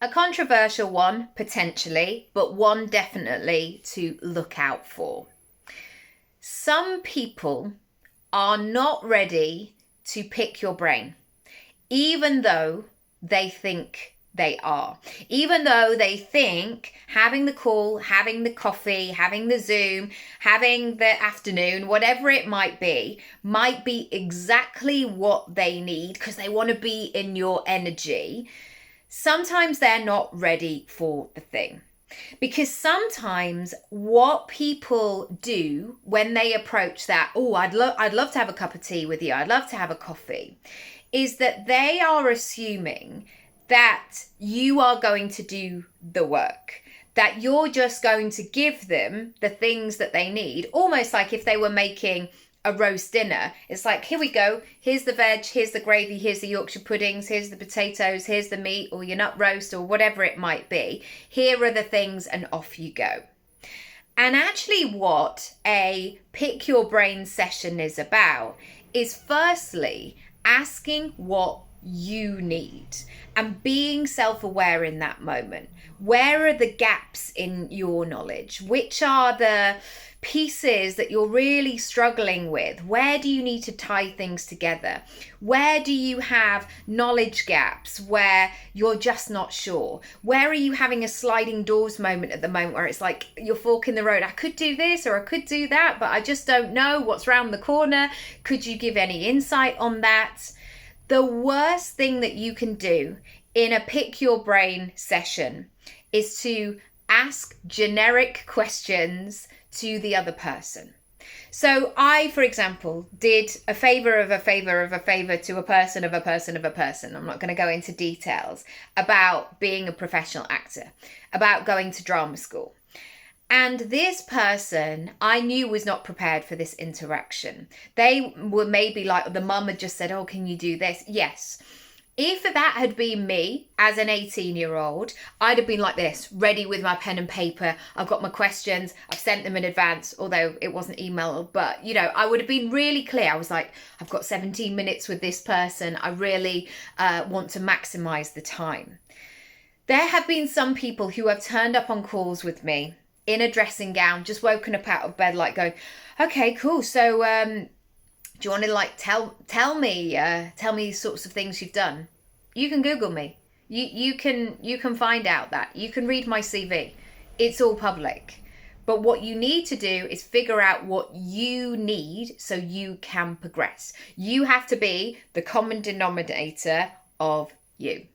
A controversial one, potentially, but one definitely to look out for. Some people are not ready to pick your brain, even though they think they are. Even though they think having the call, having the coffee, having the Zoom, having the afternoon, whatever it might be exactly what they need because they want to be in your energy. Sometimes they're not ready for the thing. Because sometimes what people do when they approach that, oh, I'd love to have a cup of tea with you, I'd love to have a coffee, is that they are assuming that you are going to do the work, that you're just going to give them the things that they need, almost like if they were making a roast dinner. It's like, here we go, here's the veg, here's the gravy, here's the Yorkshire puddings, here's the potatoes, here's the meat or your nut roast or whatever it might be. Here are the things and off you go. And actually what a pick your brain session is about is firstly asking what you need and being self-aware in that moment. Where are the gaps in your knowledge? Which are the pieces that you're really struggling with? Where do you need to tie things together? Where do you have knowledge gaps where you're just not sure? Where are you having a sliding doors moment at the moment where it's like you're forking the road? I could do this or I could do that, but I just don't know what's round the corner. Could you give any insight on that? The worst thing that you can do in a pick your brain session is to ask generic questions to the other person. So I, for example, did a favor of a favor of a favor to a person of a person of a person. I'm not going to go into details about being a professional actor, about going to drama school. And this person I knew was not prepared for this interaction. They were maybe like, the mum had just said, oh, can you do this? Yes. If that had been me as an 18-year-old, I'd have been like this, ready with my pen and paper. I've got my questions. I've sent them in advance, although it wasn't email. But, you know, I would have been really clear. I was like, I've got 17 minutes with this person. I really want to maximize the time. There have been some people who have turned up on calls with me in a dressing gown, just woken up out of bed, like going, okay, cool. So, do you want to like tell me sorts of things you've done? You can Google me. You can find out that. You can read my CV. It's all public. But what you need to do is figure out what you need so you can progress. You have to be the common denominator of you.